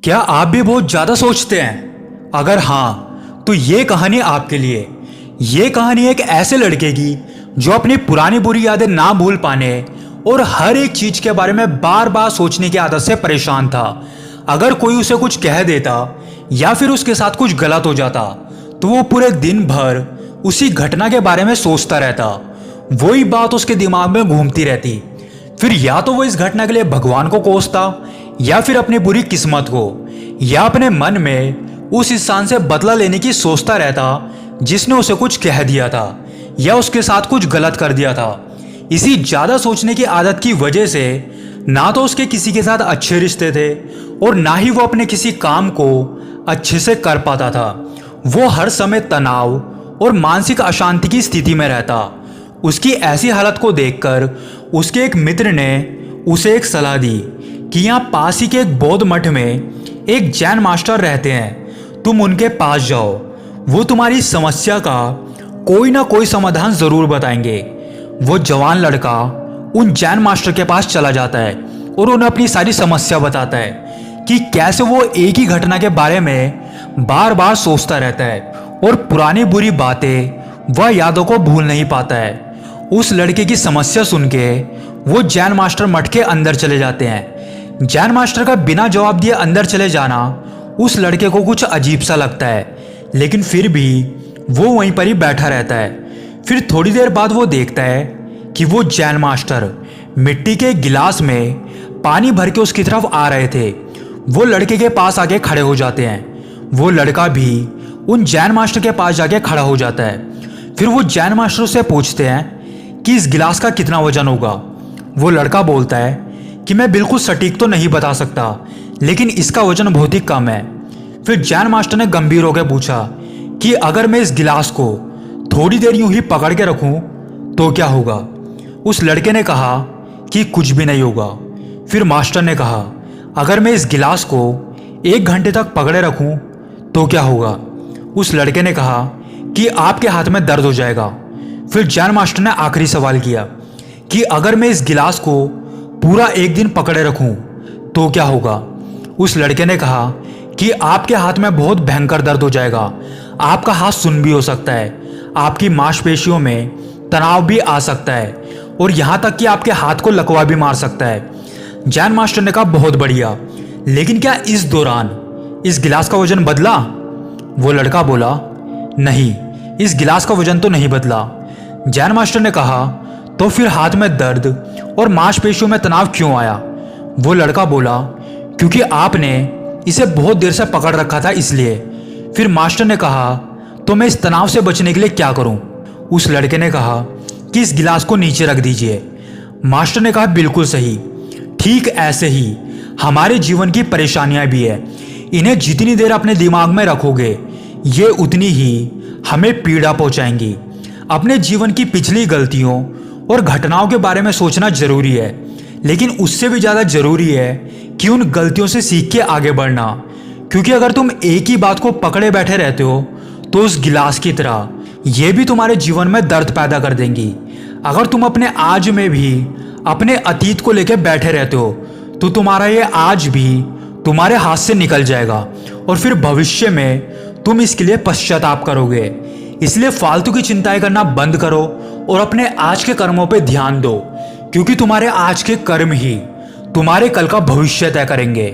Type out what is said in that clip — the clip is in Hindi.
क्या आप भी बहुत ज़्यादा सोचते हैं? अगर हाँ, तो ये कहानी आपके लिए। ये कहानी एक ऐसे लड़के की जो अपनी पुरानी बुरी यादें ना भूल पाने और हर एक चीज़ के बारे में बार बार सोचने की आदत से परेशान था। अगर कोई उसे कुछ कह देता या फिर उसके साथ कुछ गलत हो जाता तो वो पूरे दिन भर उसी घटना के बारे में सोचता रहता। वही बात उसके दिमाग में घूमती रहती। फिर या तो वो इस घटना के लिए भगवान को कोसता या फिर अपनी बुरी किस्मत को, या अपने मन में उस इंसान से बदला लेने की सोचता रहता जिसने उसे कुछ कह दिया था या उसके साथ कुछ गलत कर दिया था। इसी ज़्यादा सोचने की आदत की वजह से ना तो उसके किसी के साथ अच्छे रिश्ते थे और ना ही वो अपने किसी काम को अच्छे से कर पाता था। वो हर समय तनाव और मानसिक अशांति की स्थिति में रहता। उसकी ऐसी हालत को देखकर उसके एक मित्र ने उसे एक सलाह दी कि यहाँ पास ही के एक बौद्ध मठ में एक जैन मास्टर रहते हैं, तुम उनके पास जाओ, वो तुम्हारी समस्या का कोई ना कोई समाधान ज़रूर बताएंगे। वो जवान लड़का उन जैन मास्टर के पास चला जाता है और उन्हें अपनी सारी समस्या बताता है कि कैसे वो एक ही घटना के बारे में बार बार सोचता रहता है और पुरानी बुरी बातें वह यादों को भूल नहीं पाता है। उस लड़के की समस्या सुन के वो जैन मास्टर मठ के अंदर चले जाते हैं। जैन मास्टर का बिना जवाब दिए अंदर चले जाना उस लड़के को कुछ अजीब सा लगता है, लेकिन फिर भी वो वहीं पर ही बैठा रहता है। फिर थोड़ी देर बाद वो देखता है कि वो जैन मास्टर मिट्टी के गिलास में पानी भर के उसकी तरफ आ रहे थे। वो लड़के के पास आके खड़े हो जाते हैं। वो लड़का भी उन जैन मास्टर के पास जाके खड़ा हो जाता है। फिर वो जैन मास्टर से पूछते हैं कि इस गिलास का कितना वजन होगा। वो लड़का बोलता है कि मैं बिल्कुल सटीक तो नहीं बता सकता, लेकिन इसका वजन बहुत ही कम है। फिर जैन मास्टर ने गंभीर होकर पूछा कि अगर मैं इस गिलास को थोड़ी देर यूं ही पकड़ के रखूं तो क्या होगा? उस लड़के ने कहा कि कुछ भी नहीं होगा। फिर मास्टर ने कहा अगर मैं इस गिलास को 1 घंटे तक पकड़े रखूं तो क्या होगा? उस लड़के ने कहा कि आपके हाथ में दर्द हो जाएगा। फिर जैन मास्टर ने आखिरी सवाल किया कि अगर मैं इस गिलास को पूरा 1 दिन पकड़े रखूं तो क्या होगा? उस लड़के ने कहा कि आपके हाथ में बहुत भयंकर दर्द हो जाएगा, आपका हाथ सुन्न भी हो सकता है, आपकी मांसपेशियों में तनाव भी आ सकता है और यहाँ तक कि आपके हाथ को लकवा भी मार सकता है। जैन मास्टर ने कहा बहुत बढ़िया, लेकिन क्या इस दौरान इस गिलास का वजन बदला? वो लड़का बोला नहीं, इस गिलास का वजन तो नहीं बदला। जैन मास्टर ने कहा तो फिर हाथ में दर्द और मांसपेशियों में तनाव क्यों आया? वो लड़का बोला क्योंकि आपने इसे बहुत देर से पकड़ रखा था इसलिए। फिर मास्टर ने कहा तो मैं इस तनाव से बचने के लिए क्या करूं? उस लड़के ने कहा कि इस गिलास को नीचे रख दीजिए। मास्टर ने कहा बिल्कुल सही, ठीक ऐसे ही हमारे जीवन की परेशानियां भी है, इन्हें जितनी देर अपने दिमाग में रखोगे ये उतनी ही हमें पीड़ा पहुंचाएंगी। अपने जीवन की पिछली गलतियों और घटनाओं के बारे में सोचना जरूरी है, लेकिन उससे भी ज़्यादा जरूरी है कि उन गलतियों से सीख के आगे बढ़ना। क्योंकि अगर तुम एक ही बात को पकड़े बैठे रहते हो तो उस गिलास की तरह ये भी तुम्हारे जीवन में दर्द पैदा कर देंगी। अगर तुम अपने आज में भी अपने अतीत को लेकर बैठे रहते हो तो तुम्हारा ये आज भी तुम्हारे हाथ से निकल जाएगा और फिर भविष्य में तुम इसके लिए पश्चाताप करोगे। इसलिए फालतू की चिंताएं करना बंद करो और अपने आज के कर्मों पे ध्यान दो, क्योंकि तुम्हारे आज के कर्म ही तुम्हारे कल का भविष्य तय करेंगे।